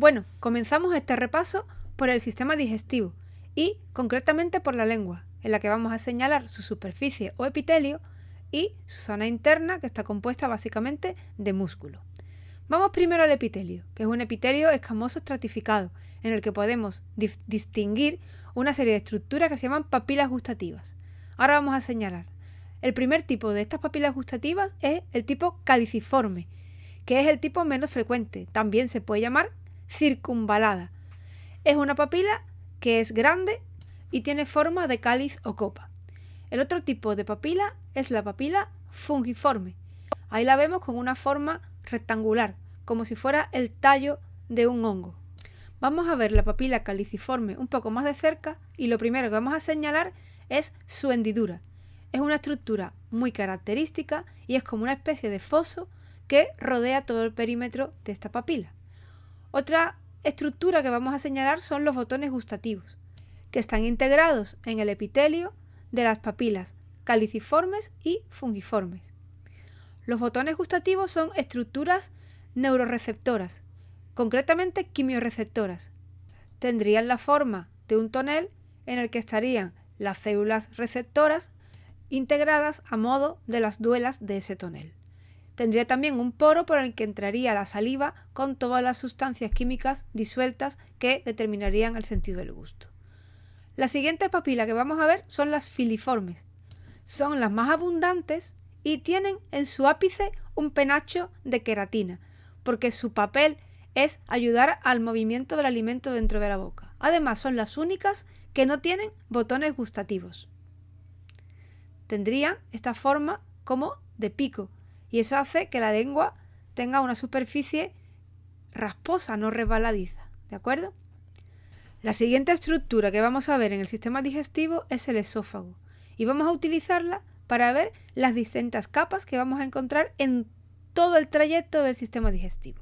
Bueno, comenzamos este repaso por el sistema digestivo y concretamente por la lengua, en la que vamos a señalar su superficie o epitelio y su zona interna, que está compuesta básicamente de músculo. Vamos primero al epitelio, que es un epitelio escamoso estratificado, en el que podemos distinguir una serie de estructuras que se llaman papilas gustativas. Ahora vamos a señalar. El primer tipo de estas papilas gustativas es el tipo caliciforme, que es el tipo menos frecuente. También se puede llamar circunvalada. Es una papila que es grande y tiene forma de cáliz o copa. El otro tipo de papila es la papila fungiforme. Ahí la vemos con una forma rectangular, como si fuera el tallo de un hongo. Vamos a ver la papila caliciforme un poco más de cerca y lo primero que vamos a señalar es su hendidura. Es una estructura muy característica y es como una especie de foso que rodea todo el perímetro de esta papila. Otra estructura que vamos a señalar son los botones gustativos, que están integrados en el epitelio de las papilas caliciformes y fungiformes. Los botones gustativos son estructuras neuroreceptoras, concretamente quimiorreceptoras. Tendrían la forma de un tonel en el que estarían las células receptoras integradas a modo de las duelas de ese tonel. Tendría también un poro por el que entraría la saliva con todas las sustancias químicas disueltas que determinarían el sentido del gusto. La siguiente papila que vamos a ver son las filiformes. Son las más abundantes y tienen en su ápice un penacho de queratina, porque su papel es ayudar al movimiento del alimento dentro de la boca. Además, son las únicas que no tienen botones gustativos. Tendrían esta forma como de pico, y eso hace que la lengua tenga una superficie rasposa, no resbaladiza, ¿de acuerdo? La siguiente estructura que vamos a ver en el sistema digestivo es el esófago, y vamos a utilizarla para ver las distintas capas que vamos a encontrar en todo el trayecto del sistema digestivo.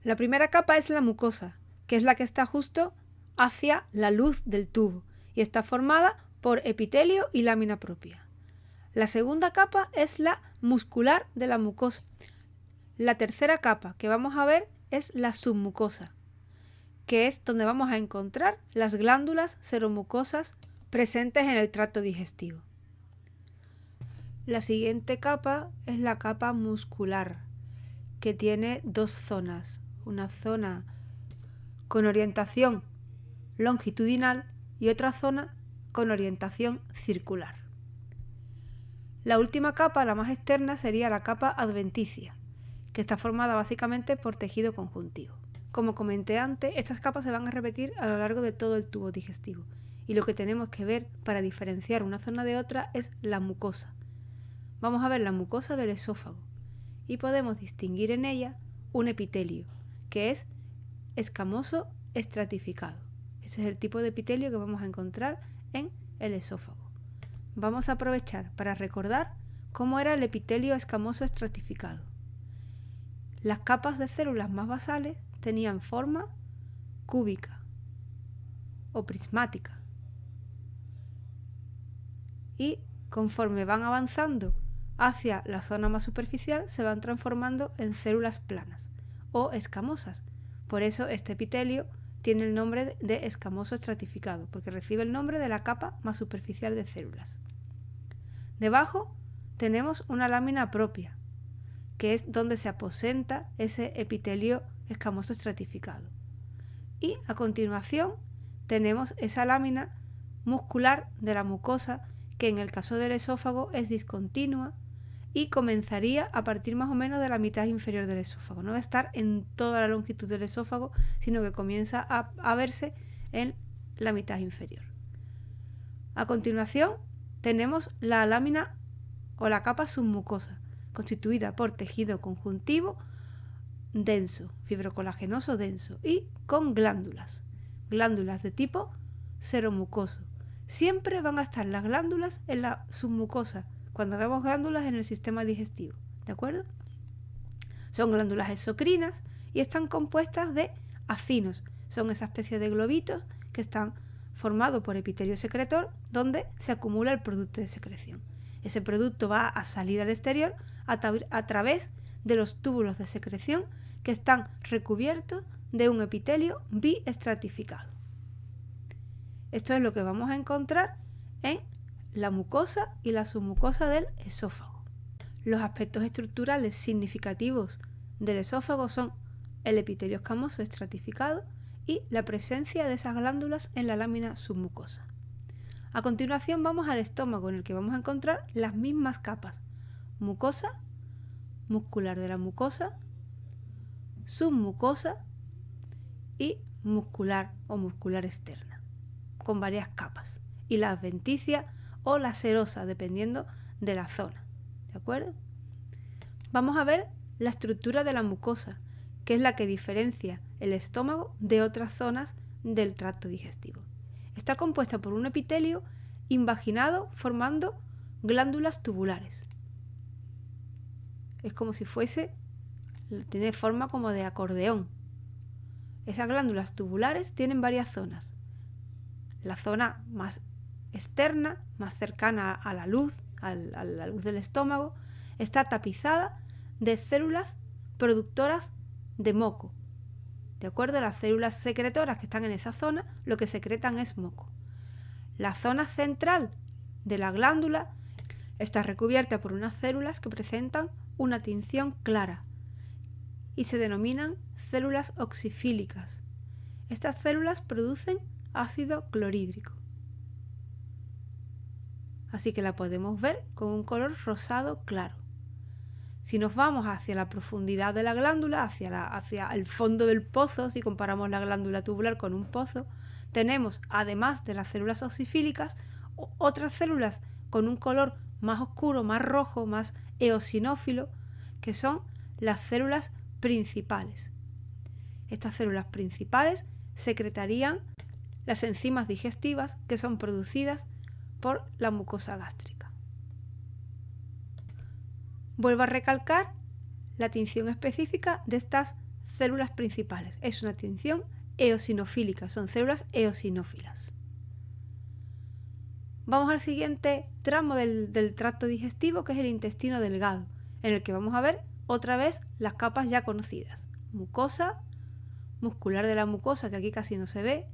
La primera capa es la mucosa, que es la que está justo hacia la luz del tubo y está formada por epitelio y lámina propia. La segunda capa es la muscular de la mucosa. La tercera capa que vamos a ver es la submucosa, que es donde vamos a encontrar las glándulas seromucosas presentes en el tracto digestivo. La siguiente capa es la capa muscular, que tiene dos zonas, una zona con orientación longitudinal y otra zona con orientación circular. La última capa, la más externa, sería la capa adventicia, que está formada básicamente por tejido conjuntivo. Como comenté antes, estas capas se van a repetir a lo largo de todo el tubo digestivo y lo que tenemos que ver para diferenciar una zona de otra es la mucosa. Vamos a ver la mucosa del esófago y podemos distinguir en ella un epitelio, que es escamoso estratificado. Ese es el tipo de epitelio que vamos a encontrar en el esófago. Vamos a aprovechar para recordar cómo era el epitelio escamoso estratificado. Las capas de células más basales tenían forma cúbica o prismática y conforme van avanzando hacia la zona más superficial se van transformando en células planas o escamosas. Por eso este epitelio tiene el nombre de escamoso estratificado, porque recibe el nombre de la capa más superficial de células. Debajo tenemos una lámina propia, que es donde se aposenta ese epitelio escamoso estratificado. Y a continuación tenemos esa lámina muscular de la mucosa, que en el caso del esófago es discontinua y comenzaría a partir más o menos de la mitad inferior del esófago. No va a estar en toda la longitud del esófago, sino que comienza a verse en la mitad inferior. A continuación tenemos la lámina o la capa submucosa, constituida por tejido conjuntivo denso, fibrocolagenoso denso y con glándulas de tipo seromucoso. Siempre van a estar las glándulas en la submucosa cuando vemos glándulas en el sistema digestivo, ¿de acuerdo? Son glándulas exocrinas y están compuestas de acinos. Son esa especie de globitos que están formados por epitelio secretor donde se acumula el producto de secreción. Ese producto va a salir al exterior a través de los túbulos de secreción que están recubiertos de un epitelio biestratificado. Esto es lo que vamos a encontrar en la mucosa y la submucosa del esófago. Los aspectos estructurales significativos del esófago son el epitelio escamoso estratificado y la presencia de esas glándulas en la lámina submucosa. A continuación vamos al estómago, en el que vamos a encontrar las mismas capas: mucosa, muscular de la mucosa, submucosa y muscular o muscular externa, con varias capas, y la adventicia o la serosa, dependiendo de la zona. ¿De acuerdo? Vamos a ver la estructura de la mucosa, que es la que diferencia el estómago de otras zonas del tracto digestivo. Está compuesta por un epitelio invaginado formando glándulas tubulares. Es como si tiene forma como de acordeón. Esas glándulas tubulares tienen varias zonas. La zona más externa, más cercana a la luz, a la luz del estómago, está tapizada de células productoras de moco. De acuerdo, las células secretoras que están en esa zona, lo que secretan es moco. La zona central de la glándula está recubierta por unas células que presentan una tinción clara y se denominan células oxifílicas. Estas células producen ácido clorhídrico, así que la podemos ver con un color rosado claro. Si nos vamos hacia la profundidad de la glándula, hacia el fondo del pozo, si comparamos la glándula tubular con un pozo, tenemos, además de las células oxifílicas, otras células con un color más oscuro, más rojo, más eosinófilo, que son las células principales. Estas células principales secretarían las enzimas digestivas que son producidas por la mucosa gástrica. Vuelvo a recalcar la tinción específica de estas células principales. Es una tinción eosinofílica, son células eosinófilas. Vamos al siguiente tramo del tracto digestivo, que es el intestino delgado, en el que vamos a ver otra vez las capas ya conocidas: mucosa, muscular de la mucosa, que aquí casi no se ve,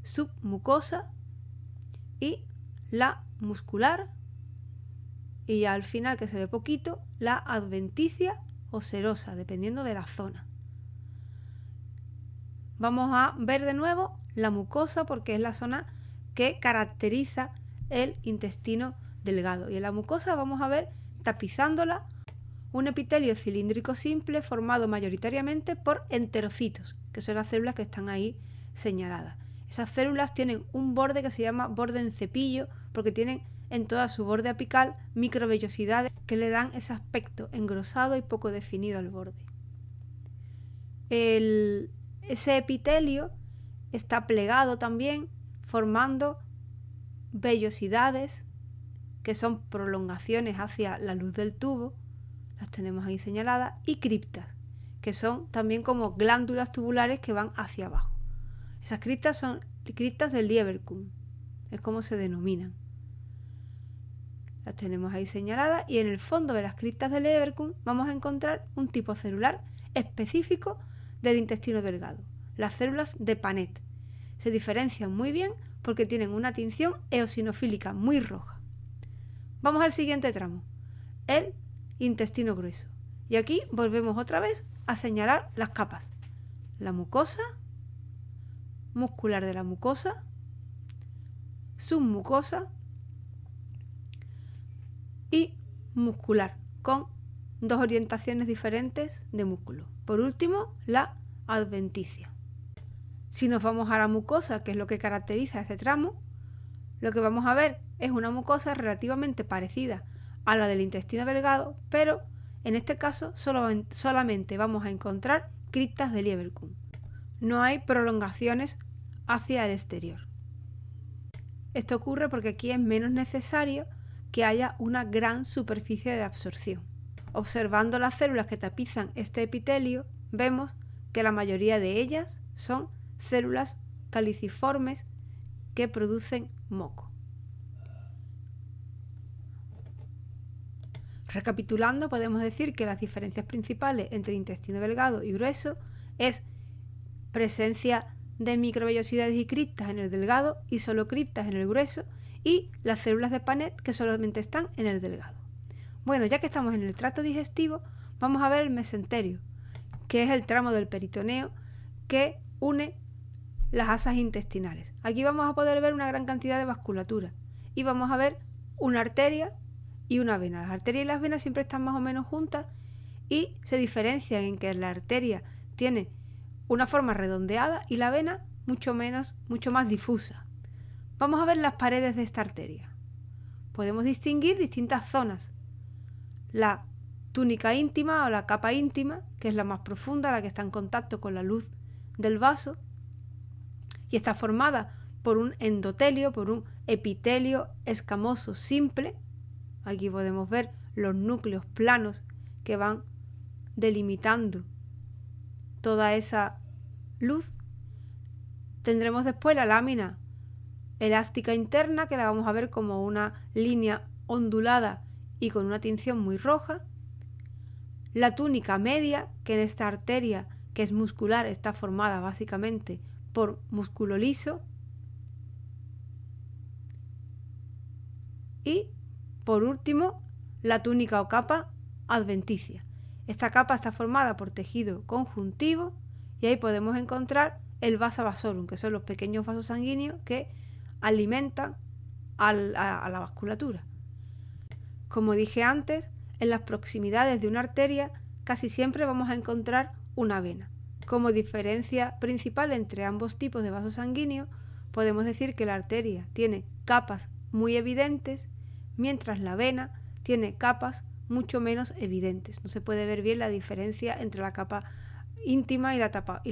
submucosa y la muscular, y ya al final, que se ve poquito, la adventicia o serosa, dependiendo de la zona. Vamos a ver de nuevo la mucosa, porque es la zona que caracteriza el intestino delgado, y en la mucosa vamos a ver, tapizándola, un epitelio cilíndrico simple formado mayoritariamente por enterocitos, que son las células que están ahí señaladas. Esas células tienen un borde que se llama borde en cepillo, porque tienen en toda su borde apical microvellosidades que le dan ese aspecto engrosado y poco definido al borde. Ese epitelio está plegado también, formando vellosidades, que son prolongaciones hacia la luz del tubo, las tenemos ahí señaladas, y criptas, que son también como glándulas tubulares que van hacia abajo. Esas criptas son criptas del Lieberkühn, es como se denominan. Las tenemos ahí señaladas, y en el fondo de las criptas del Lieberkühn vamos a encontrar un tipo celular específico del intestino delgado, las células de Paneth. Se diferencian muy bien porque tienen una tinción eosinofílica muy roja. Vamos al siguiente tramo, el intestino grueso, y aquí volvemos otra vez a señalar las capas: la mucosa, muscular de la mucosa, submucosa y muscular, con dos orientaciones diferentes de músculo. Por último, la adventicia. Si nos vamos a la mucosa, que es lo que caracteriza este tramo, lo que vamos a ver es una mucosa relativamente parecida a la del intestino delgado, pero en este caso solamente vamos a encontrar criptas de Lieberkühn. No hay prolongaciones hacia el exterior. Esto ocurre porque aquí es menos necesario que haya una gran superficie de absorción. Observando las células que tapizan este epitelio, vemos que la mayoría de ellas son células caliciformes que producen moco. Recapitulando, podemos decir que las diferencias principales entre intestino delgado y grueso es presencia de microvellosidades y criptas en el delgado y solo criptas en el grueso, y las células de Paneth que solamente están en el delgado. Bueno, ya que estamos en el tracto digestivo, vamos a ver el mesenterio, que es el tramo del peritoneo que une las asas intestinales. Aquí vamos a poder ver una gran cantidad de vasculatura y vamos a ver una arteria y una vena. Las arterias y las venas siempre están más o menos juntas y se diferencian en que la arteria tiene una forma redondeada y la vena mucho más difusa. Vamos a ver las paredes de esta arteria. Podemos distinguir distintas zonas. La túnica íntima o la capa íntima, que es la más profunda, la que está en contacto con la luz del vaso, y está formada por un endotelio, por un epitelio escamoso simple. Aquí podemos ver los núcleos planos que van delimitando toda esa luz. Tendremos después la lámina elástica interna, que la vamos a ver como una línea ondulada y con una tinción muy roja. La túnica media, que en esta arteria, que es muscular, está formada básicamente por músculo liso. Y, por último, la túnica o capa adventicia. Esta capa está formada por tejido conjuntivo y ahí podemos encontrar el vasa vasorum, que son los pequeños vasos sanguíneos que alimentan a la vasculatura. Como dije antes, en las proximidades de una arteria casi siempre vamos a encontrar una vena. Como diferencia principal entre ambos tipos de vasos sanguíneos, podemos decir que la arteria tiene capas muy evidentes, mientras la vena tiene capas mucho menos evidentes. No se puede ver bien la diferencia entre la capa íntima y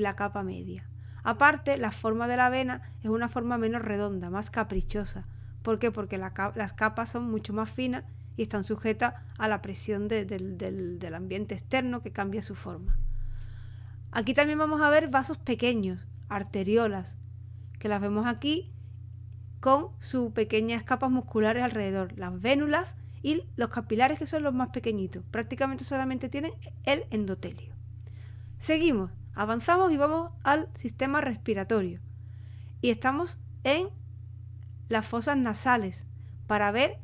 la capa media. Aparte, la forma de la vena es una forma menos redonda, más caprichosa. ¿Por qué? Porque las capas son mucho más finas y están sujetas a la presión del ambiente externo que cambia su forma. Aquí también vamos a ver vasos pequeños, arteriolas, que las vemos aquí con sus pequeñas capas musculares alrededor, las vénulas y los capilares, que son los más pequeñitos. Prácticamente solamente tienen el endotelio. Seguimos, avanzamos y vamos al sistema respiratorio. Y estamos en las fosas nasales para ver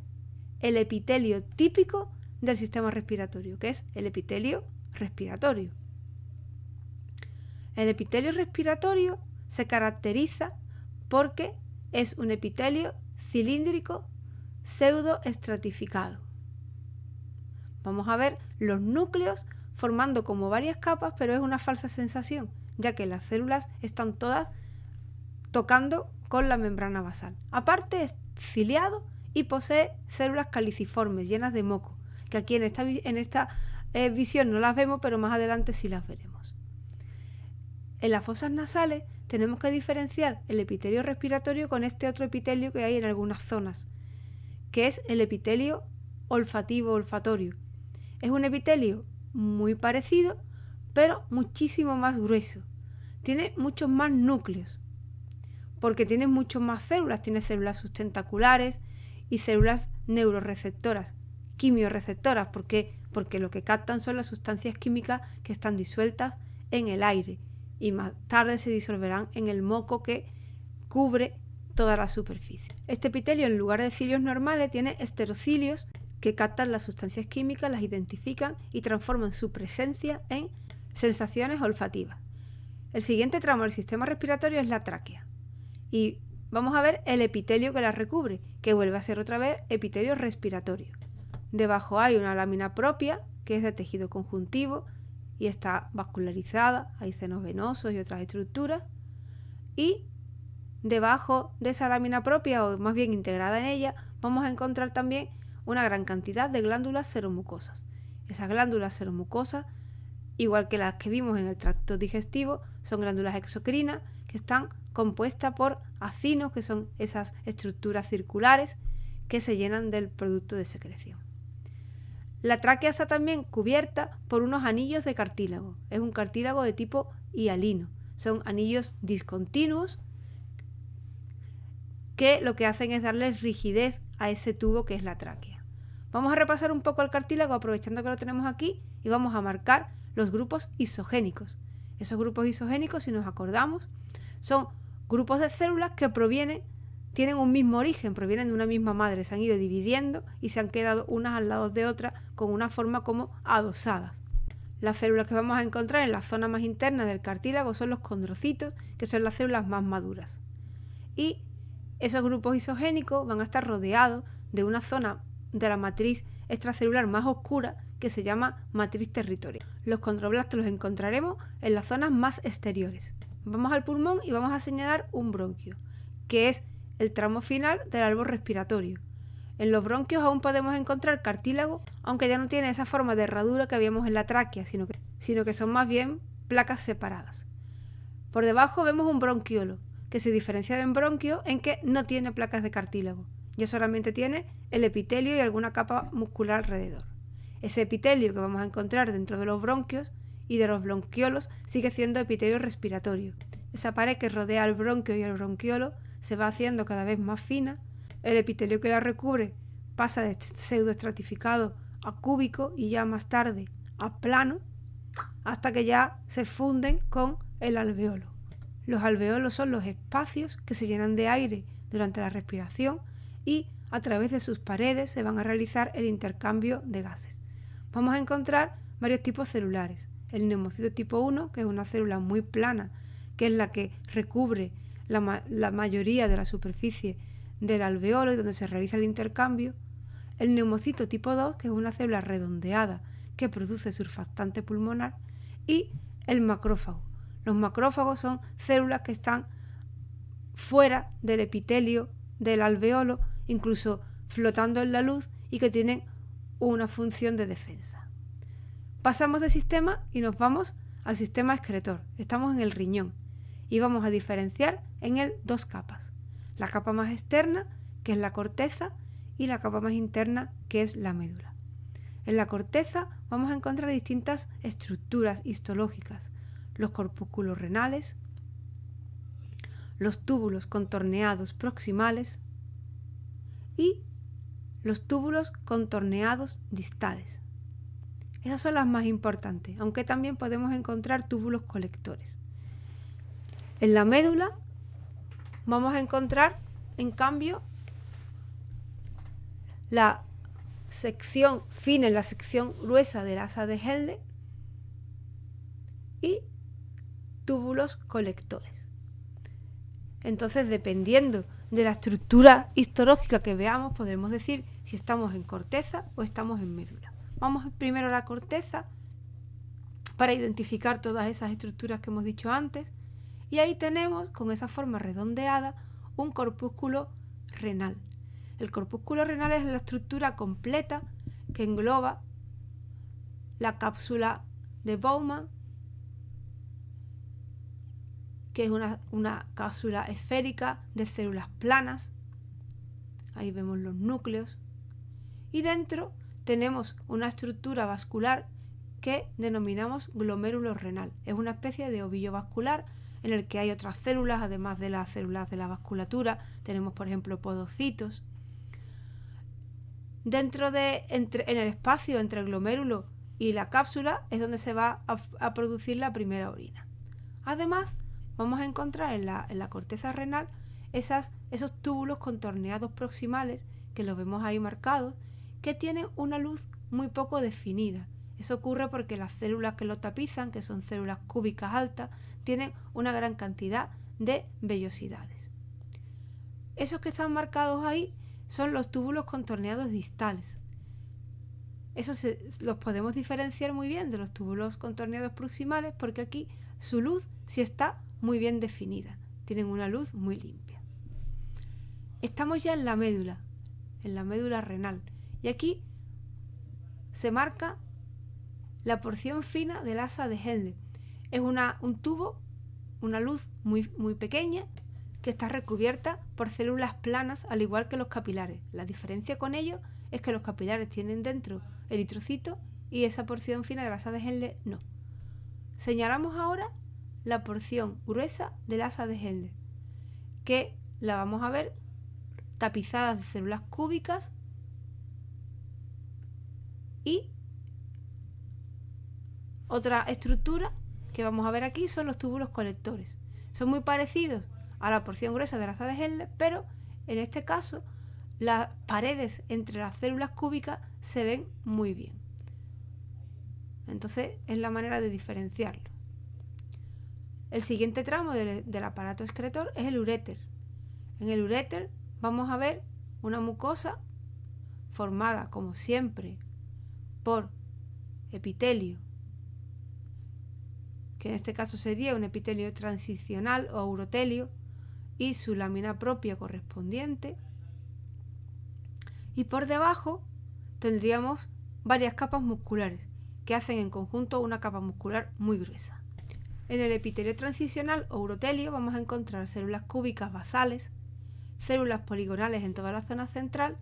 el epitelio típico del sistema respiratorio, que es el epitelio respiratorio. El epitelio respiratorio se caracteriza porque es un epitelio cilíndrico pseudoestratificado. Vamos a ver los núcleos formando como varias capas, pero es una falsa sensación, ya que las células están todas tocando con la membrana basal. Aparte es ciliado y posee células caliciformes llenas de moco, que aquí en esta visión no las vemos, pero más adelante sí las veremos. En las fosas nasales tenemos que diferenciar el epitelio respiratorio con este otro epitelio que hay en algunas zonas, que es el epitelio olfativo-olfatorio. Es un epitelio muy parecido, pero muchísimo más grueso. Tiene muchos más núcleos, porque tiene muchas más células. Tiene células sustentaculares y células neuroreceptoras, quimioreceptoras, porque lo que captan son las sustancias químicas que están disueltas en el aire y más tarde se disolverán en el moco que cubre toda la superficie. Este epitelio, en lugar de cilios normales, tiene esterocilios que captan las sustancias químicas, las identifican y transforman su presencia en sensaciones olfativas. El siguiente tramo del sistema respiratorio es la tráquea y vamos a ver el epitelio que la recubre, que vuelve a ser otra vez epitelio respiratorio. Debajo hay una lámina propia, que es de tejido conjuntivo y está vascularizada, hay senos venosos y otras estructuras, y debajo de esa lámina propia, o más bien integrada en ella, vamos a encontrar también una gran cantidad de glándulas seromucosas. Esas glándulas seromucosas, igual que las que vimos en el tracto digestivo, son glándulas exocrinas que están compuestas por acinos, que son esas estructuras circulares que se llenan del producto de secreción. La tráquea está también cubierta por unos anillos de cartílago. Es un cartílago de tipo hialino. Son anillos discontinuos que lo que hacen es darle rigidez a ese tubo que es la tráquea. Vamos a repasar un poco el cartílago aprovechando que lo tenemos aquí y vamos a marcar los grupos isogénicos. Esos grupos isogénicos, si nos acordamos, son grupos de células que tienen un mismo origen, provienen de una misma madre, se han ido dividiendo y se han quedado unas al lado de otras con una forma como adosadas. Las células que vamos a encontrar en la zona más interna del cartílago son los condrocitos, que son las células más maduras. Y esos grupos isogénicos van a estar rodeados de una zona de la matriz extracelular más oscura que se llama matriz territorial. Los condroblastos los encontraremos en las zonas más exteriores. Vamos al pulmón y vamos a señalar un bronquio, que es el tramo final del árbol respiratorio. En los bronquios aún podemos encontrar cartílago, aunque ya no tiene esa forma de herradura que habíamos en la tráquea, sino que son más bien placas separadas. Por debajo vemos un bronquiolo, que se diferencia del bronquio en que no tiene placas de cartílago, ya solamente tiene el epitelio y alguna capa muscular alrededor. Ese epitelio que vamos a encontrar dentro de los bronquios y de los bronquiolos sigue siendo epitelio respiratorio. Esa pared que rodea al bronquio y al bronquiolo se va haciendo cada vez más fina. El epitelio que la recubre pasa de pseudoestratificado a cúbico y ya más tarde a plano, hasta que ya se funden con el alveolo. Los alveolos son los espacios que se llenan de aire durante la respiración y a través de sus paredes se van a realizar el intercambio de gases. Vamos a encontrar varios tipos celulares. El neumocito tipo 1, que es una célula muy plana, que es la que recubre la mayoría de la superficie del alveolo y donde se realiza el intercambio. El neumocito tipo 2, que es una célula redondeada que produce surfactante pulmonar. Y el macrófago. Los macrófagos son células que están fuera del epitelio del alveolo, incluso flotando en la luz y que tienen una función de defensa. Pasamos de sistema y nos vamos al sistema excretor. Estamos en el riñón y vamos a diferenciar en él dos capas. La capa más externa, que es la corteza, y la capa más interna, que es la médula. En la corteza vamos a encontrar distintas estructuras histológicas: los corpúsculos renales, los túbulos contorneados proximales y los túbulos contorneados distales. Esas son las más importantes, aunque también podemos encontrar túbulos colectores. En la médula vamos a encontrar, en cambio, la sección fina y la sección gruesa del asa de Helde y túbulos colectores. Entonces, dependiendo de la estructura histológica que veamos, podremos decir si estamos en corteza o estamos en médula. Vamos primero a la corteza para identificar todas esas estructuras que hemos dicho antes, y ahí tenemos, con esa forma redondeada, un corpúsculo renal. El corpúsculo renal es la estructura completa que engloba la cápsula de Bowman, que es una cápsula esférica de células planas. Ahí vemos los núcleos. Y dentro tenemos una estructura vascular que denominamos glomérulo renal. Es una especie de ovillo vascular en el que hay otras células, además de las células de la vasculatura. Tenemos, por ejemplo, podocitos. En el espacio entre el glomérulo y la cápsula es donde se va a producir la primera orina. Además, vamos a encontrar en la corteza renal esos túbulos contorneados proximales, que los vemos ahí marcados, que tienen una luz muy poco definida. Eso ocurre porque las células que lo tapizan, que son células cúbicas altas, tienen una gran cantidad de vellosidades. Esos que están marcados ahí son los túbulos contorneados distales. Esos los podemos diferenciar muy bien de los túbulos contorneados proximales porque aquí su luz sí está muy bien definida, tienen una luz muy limpia. Estamos ya en la médula renal, y aquí se marca la porción fina del asa de Helde. Es un tubo, una luz muy, muy pequeña, que está recubierta por células planas, al igual que los capilares. La diferencia con ellos es que los capilares tienen dentro eritrocitos y esa porción fina del asa de Helde no. Señalamos ahora la porción gruesa del asa de Helde, que la vamos a ver tapizada de células cúbicas y otra estructura que vamos a ver aquí son los túbulos colectores. Son muy parecidos a la porción gruesa de la asa de Henle, pero en este caso las paredes entre las células cúbicas se ven muy bien. Entonces es la manera de diferenciarlo. El siguiente tramo del aparato excretor es el uréter. En el uréter vamos a ver una mucosa formada, como siempre, por epitelio, que en este caso sería un epitelio transicional o urotelio, y su lámina propia correspondiente. Y por debajo tendríamos varias capas musculares que hacen en conjunto una capa muscular muy gruesa. En el epitelio transicional o urotelio vamos a encontrar células cúbicas basales, células poligonales en toda la zona central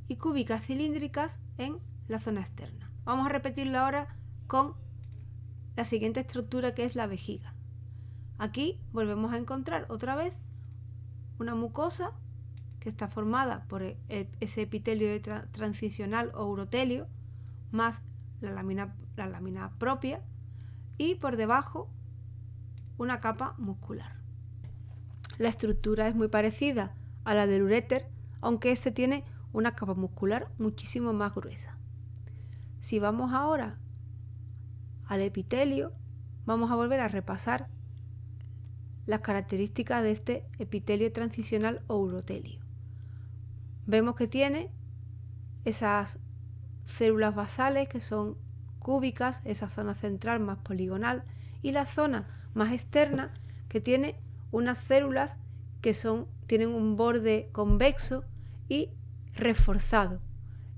y cúbicas cilíndricas en la zona externa. Vamos a repetirlo ahora con la siguiente estructura, que es la vejiga. Aquí volvemos a encontrar otra vez una mucosa que está formada por ese epitelio transicional o urotelio más la lámina propia, y por debajo una capa muscular. La estructura es muy parecida a la del uréter, aunque este tiene una capa muscular muchísimo más gruesa. Si vamos ahora al epitelio, vamos a volver a repasar las características de este epitelio transicional o urotelio. Vemos que tiene esas células basales que son cúbicas, esa zona central más poligonal, y la zona más externa que tiene unas células que tienen un borde convexo y reforzado.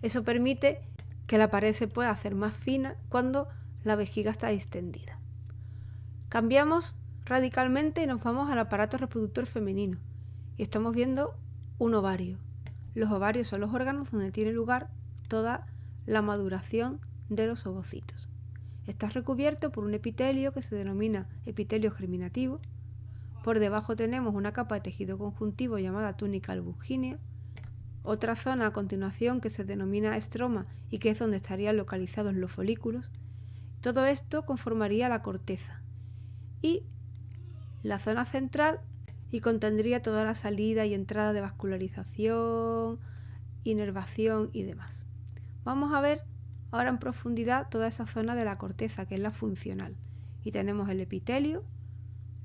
Eso permite que la pared se pueda hacer más fina cuando la vejiga está distendida. Cambiamos radicalmente y nos vamos al aparato reproductor femenino y estamos viendo un ovario. Los ovarios son los órganos donde tiene lugar toda la maduración de los ovocitos. Está recubierto por un epitelio que se denomina epitelio germinativo. Por debajo tenemos una capa de tejido conjuntivo llamada túnica albugínea, otra zona a continuación que se denomina estroma y que es donde estarían localizados los folículos. Todo esto conformaría la corteza y la zona central, y contendría toda la salida y entrada de vascularización, inervación y demás. Vamos a ver ahora en profundidad toda esa zona de la corteza, que es la funcional, y tenemos el epitelio,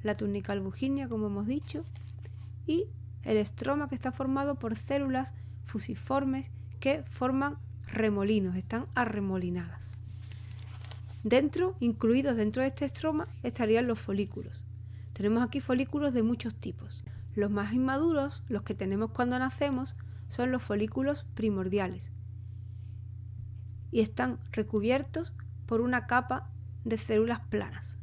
la túnica albugínea, como hemos dicho, y el estroma, que está formado por células fusiformes que forman remolinos, están arremolinadas. Incluidos dentro de este estroma, estarían los folículos. Tenemos aquí folículos de muchos tipos. Los más inmaduros, los que tenemos cuando nacemos, son los folículos primordiales y están recubiertos por una capa de células planas.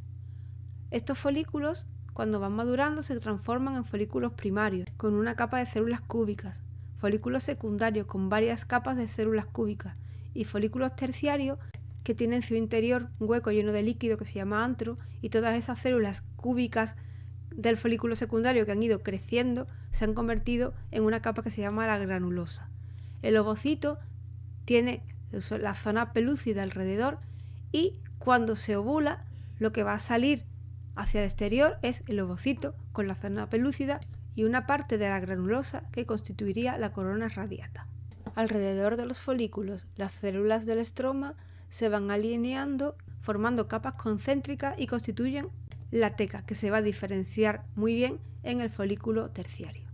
Estos folículos, cuando van madurando, se transforman en folículos primarios, con una capa de células cúbicas, folículos secundarios con varias capas de células cúbicas y folículos terciarios que tienen en su interior un hueco lleno de líquido que se llama antro, y todas esas células cúbicas del folículo secundario que han ido creciendo se han convertido en una capa que se llama la granulosa. El ovocito tiene la zona pelúcida alrededor y cuando se ovula lo que va a salir hacia el exterior es el ovocito con la zona pelúcida y una parte de la granulosa que constituiría la corona radiata. Alrededor de los folículos, las células del estroma se van alineando formando capas concéntricas y constituyen la teca, que se va a diferenciar muy bien en el folículo terciario.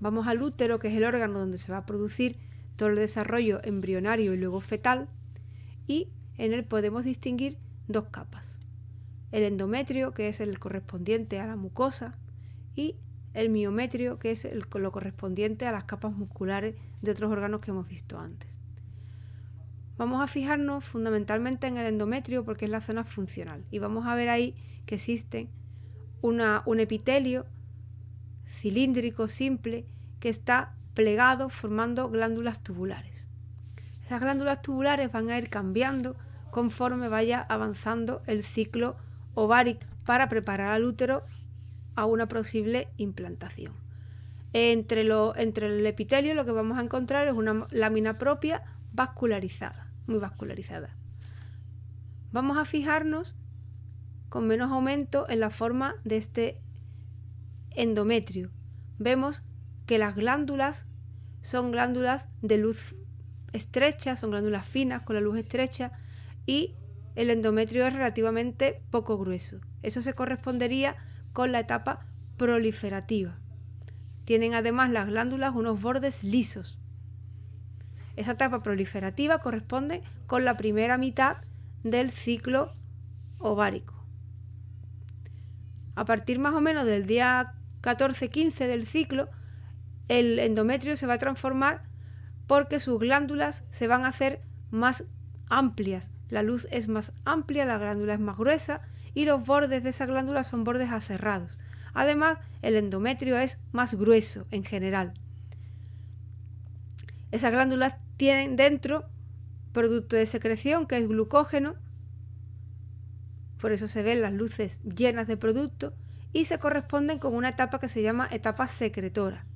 Vamos al útero, que es el órgano donde se va a producir todo el desarrollo embrionario y luego fetal, y en él podemos distinguir dos capas: el endometrio, que es el correspondiente a la mucosa, y el miometrio, que es lo correspondiente a las capas musculares de otros órganos que hemos visto antes. Vamos a fijarnos fundamentalmente en el endometrio porque es la zona funcional, y vamos a ver ahí que existe un epitelio cilíndrico simple que está plegado formando glándulas tubulares. Esas glándulas tubulares van a ir cambiando conforme vaya avanzando el ciclo ovárico para preparar al útero a una posible implantación. Entre el epitelio lo que vamos a encontrar es una lámina propia vascularizada, muy vascularizada. Vamos a fijarnos con menos aumento en la forma de este endometrio. Vemos que las glándulas son glándulas de luz estrecha, son glándulas finas con la luz estrecha, y el endometrio es relativamente poco grueso. Eso se correspondería con la etapa proliferativa. Tienen además las glándulas unos bordes lisos. Esa etapa proliferativa corresponde con la primera mitad del ciclo ovárico. A partir más o menos del día 14-15 del ciclo, el endometrio se va a transformar porque sus glándulas se van a hacer más amplias. La luz es más amplia, la glándula es más gruesa y los bordes de esa glándula son bordes aserrados. Además, el endometrio es más grueso en general. Esas glándulas tienen dentro producto de secreción, que es glucógeno, por eso se ven las luces llenas de producto, y se corresponden con una etapa que se llama etapa secretora.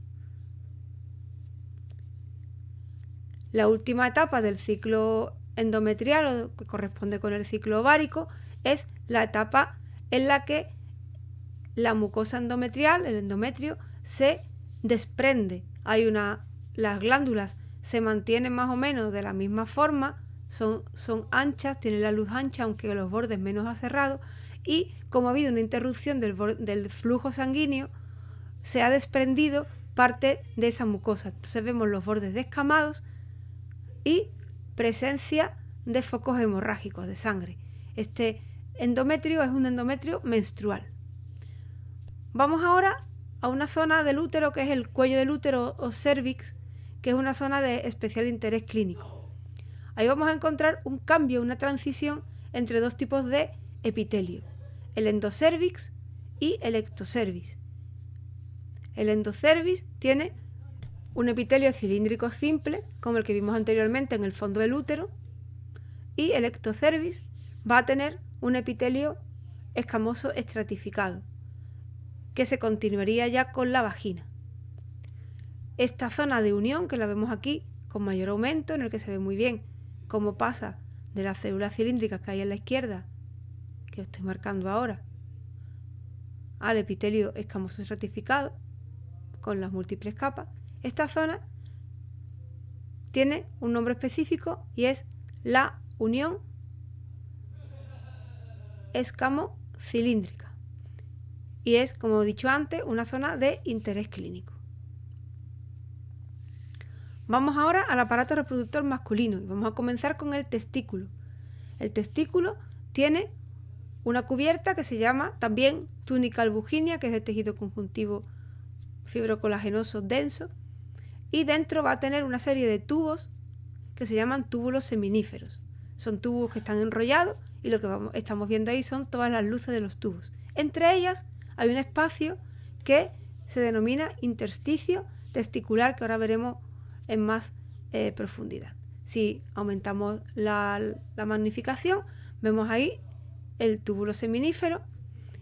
La última etapa del ciclo endometrial, o que corresponde con el ciclo ovárico, es la etapa en la que la mucosa endometrial, el endometrio, se desprende. Las glándulas se mantienen más o menos de la misma forma, son anchas, tienen la luz ancha, aunque los bordes menos aserrados, y como ha habido una interrupción del flujo sanguíneo, se ha desprendido parte de esa mucosa. Entonces vemos los bordes descamados y presencia de focos hemorrágicos de sangre. Este endometrio es un endometrio menstrual. Vamos ahora a una zona del útero que es el cuello del útero o cervix, que es una zona de especial interés clínico. Ahí vamos a encontrar un cambio, una transición entre dos tipos de epitelio, el endocervix y el ectocervix. El endocervix tiene un epitelio cilíndrico simple, como el que vimos anteriormente en el fondo del útero, y el ectocervix va a tener un epitelio escamoso estratificado, que se continuaría ya con la vagina. Esta zona de unión, que la vemos aquí con mayor aumento, en el que se ve muy bien cómo pasa de las células cilíndricas que hay en la izquierda, que os estoy marcando ahora, al epitelio escamoso estratificado con las múltiples capas. Esta zona tiene un nombre específico y es la unión escamocilíndrica, y es, como he dicho antes, una zona de interés clínico. Vamos ahora al aparato reproductor masculino y vamos a comenzar con el testículo. El testículo tiene una cubierta que se llama también túnica albuginea, que es de tejido conjuntivo fibrocolagenoso denso, y dentro va a tener una serie de tubos que se llaman túbulos seminíferos. Son tubos que están enrollados y lo que estamos viendo ahí son todas las luces de los tubos. Entre ellas hay un espacio que se denomina intersticio testicular, que ahora veremos en más profundidad. Si aumentamos la magnificación, vemos ahí el túbulo seminífero,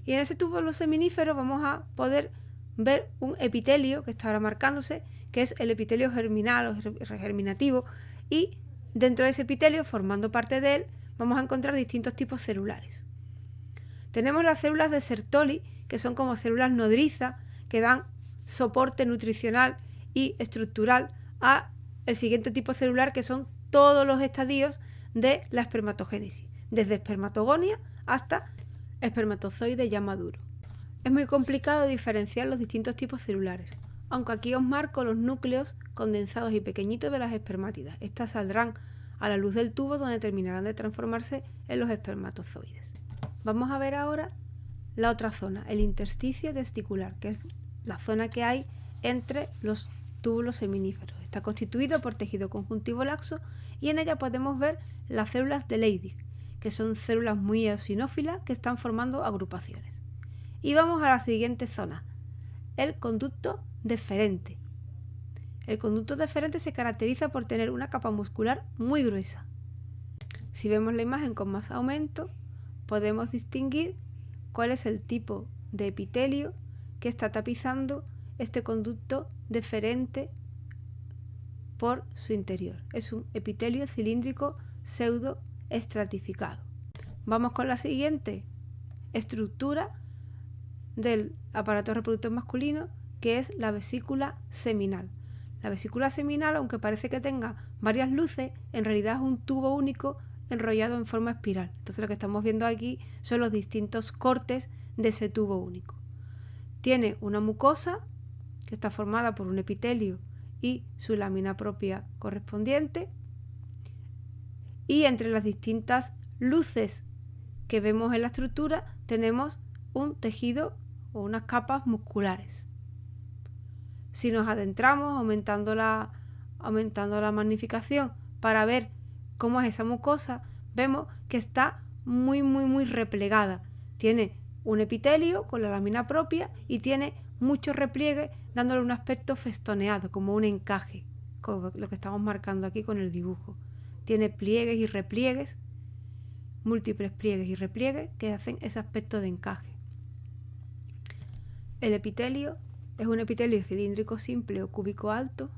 y en ese túbulo seminífero vamos a poder ver un epitelio que está ahora marcándose, que es el epitelio germinal o germinativo, y dentro de ese epitelio, formando parte de él, vamos a encontrar distintos tipos celulares. Tenemos las células de Sertoli, que son como células nodrizas que dan soporte nutricional y estructural a el siguiente tipo celular, que son todos los estadios de la espermatogénesis, desde espermatogonia hasta espermatozoide ya maduro. Es muy complicado diferenciar los distintos tipos celulares, aunque aquí os marco los núcleos condensados y pequeñitos de las espermátidas. Estas saldrán a la luz del tubo, donde terminarán de transformarse en los espermatozoides. Vamos a ver ahora la otra zona, el intersticio testicular, que es la zona que hay entre los túbulos seminíferos. Está constituido por tejido conjuntivo laxo y en ella podemos ver las células de Leydig, que son células muy eosinófilas que están formando agrupaciones. Y vamos a la siguiente zona, el conducto deferente. El conducto deferente se caracteriza por tener una capa muscular muy gruesa. Si vemos la imagen con más aumento, podemos distinguir cuál es el tipo de epitelio que está tapizando este conducto deferente por su interior. Es un epitelio cilíndrico pseudo estratificado. Vamos con la siguiente. estructura del aparato reproductor masculino, que es la vesícula seminal. La vesícula seminal, aunque parece que tenga varias luces, en realidad es un tubo único enrollado en forma espiral. Entonces lo que estamos viendo aquí son los distintos cortes de ese tubo único. Tiene una mucosa que está formada por un epitelio y su lámina propia correspondiente, y entre las distintas luces que vemos en la estructura tenemos un tejido o unas capas musculares. Si nos adentramos aumentando la magnificación para ver cómo es esa mucosa, vemos que está muy replegada. Tiene un epitelio con la lámina propia y tiene muchos repliegues, dándole un aspecto festoneado, como un encaje, como lo que estamos marcando aquí con el dibujo. Tiene pliegues y repliegues, múltiples pliegues y repliegues que hacen ese aspecto de encaje. El epitelio es un epitelio cilíndrico simple o cúbico alto,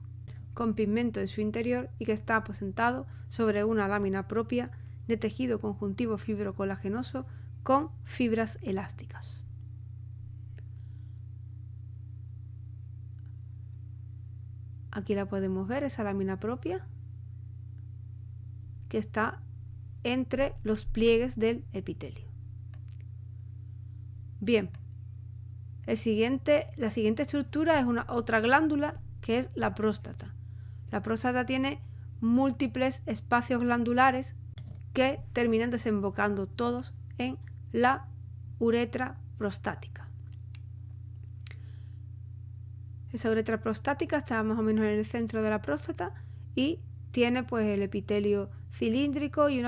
con pigmento en su interior y que está aposentado sobre una lámina propia de tejido conjuntivo fibrocolagenoso con fibras elásticas. Aquí la podemos ver, esa lámina propia que está entre los pliegues del epitelio. Bien, la siguiente estructura es otra glándula, que es la próstata. La próstata tiene múltiples espacios glandulares que terminan desembocando todos en la uretra prostática. Esa uretra prostática está más o menos en el centro de la próstata y tiene pues el epitelio cilíndrico y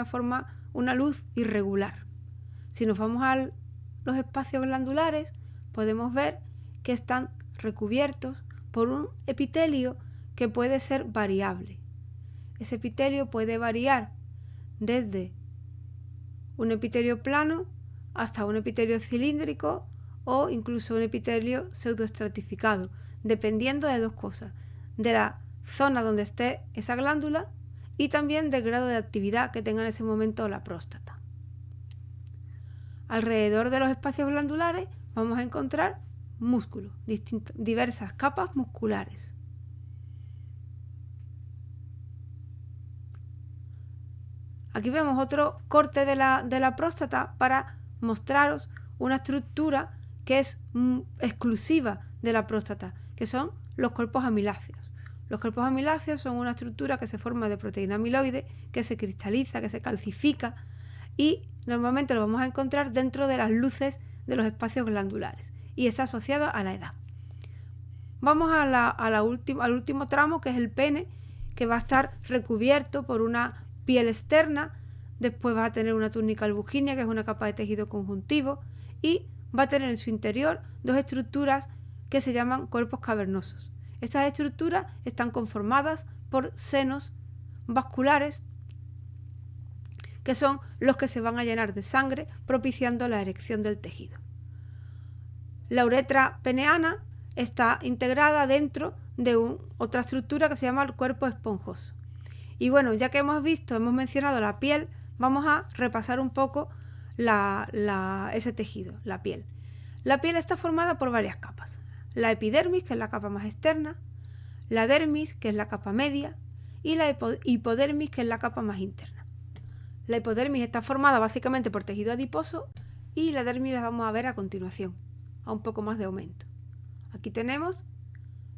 una luz irregular. Si nos vamos a los espacios glandulares, podemos ver que están recubiertos por un epitelio que puede ser variable. Ese epitelio puede variar desde un epitelio plano hasta un epitelio cilíndrico o incluso un epitelio pseudoestratificado, dependiendo de dos cosas: de la zona donde esté esa glándula y también del grado de actividad que tenga en ese momento la próstata. Alrededor de los espacios glandulares vamos a encontrar músculos, diversas capas musculares. Aquí vemos otro corte de la próstata para mostraros una estructura que es exclusiva de la próstata, que son los cuerpos amiláceos. Los cuerpos amiláceos son una estructura que se forma de proteína amiloide, que se cristaliza, que se calcifica y normalmente lo vamos a encontrar dentro de las luces de los espacios glandulares y está asociado a la edad. Vamos al último tramo, que es el pene, que va a estar recubierto por una piel externa, después va a tener una túnica albuginea, que es una capa de tejido conjuntivo, y va a tener en su interior dos estructuras que se llaman cuerpos cavernosos. Estas estructuras están conformadas por senos vasculares, que son los que se van a llenar de sangre, propiciando la erección del tejido. La uretra peneana está integrada dentro de otra estructura que se llama el cuerpo esponjoso. Y bueno, ya que hemos mencionado la piel, vamos a repasar un poco ese tejido, la piel. La piel está formada por varias capas. La epidermis, que es la capa más externa, la dermis, que es la capa media, y la hipodermis, que es la capa más interna. La hipodermis está formada básicamente por tejido adiposo y la dermis la vamos a ver a continuación, a un poco más de aumento. Aquí tenemos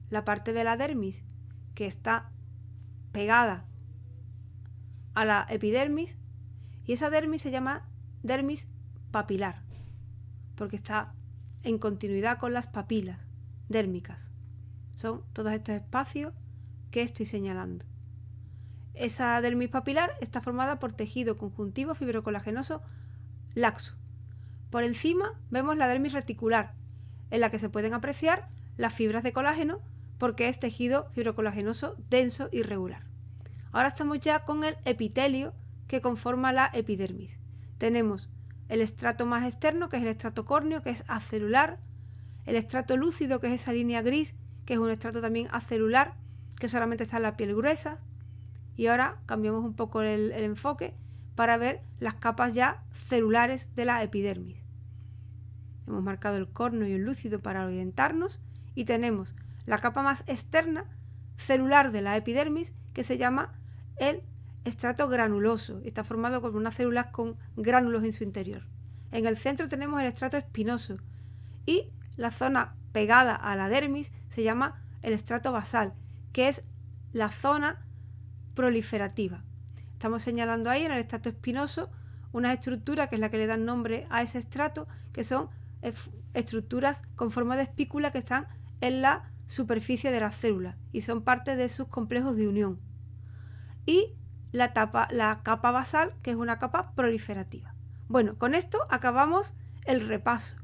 la parte de la dermis que está pegada a la epidermis y esa dermis se llama dermis papilar porque está en continuidad con las papilas dérmicas. Son todos estos espacios que estoy señalando. Esa dermis papilar está formada por tejido conjuntivo fibrocolagenoso laxo. Por encima vemos la dermis reticular, en la que se pueden apreciar las fibras de colágeno porque es tejido fibrocolagenoso denso y regular. Ahora estamos ya con el epitelio que conforma la epidermis. Tenemos el estrato más externo, que es el estrato córneo, que es acelular, el estrato lúcido, que es esa línea gris, que es un estrato también acelular, que solamente está en la piel gruesa. Y ahora cambiamos un poco el enfoque para ver las capas ya celulares de la epidermis. hemos marcado el corno y el lúcido para orientarnos, y tenemos la capa más externa, celular de la epidermis, que se llama el estrato granuloso, está formado por unas células con gránulos en su interior. En el centro tenemos el estrato espinoso y la zona pegada a la dermis se llama el estrato basal, que es la zona proliferativa. Estamos señalando ahí en el estrato espinoso una estructura que es la que le dan nombre a ese estrato, que son estructuras con forma de espícula que están en la superficie de las células y son parte de sus complejos de unión. Y la capa basal, que es una capa proliferativa. Bueno, con esto acabamos el repaso.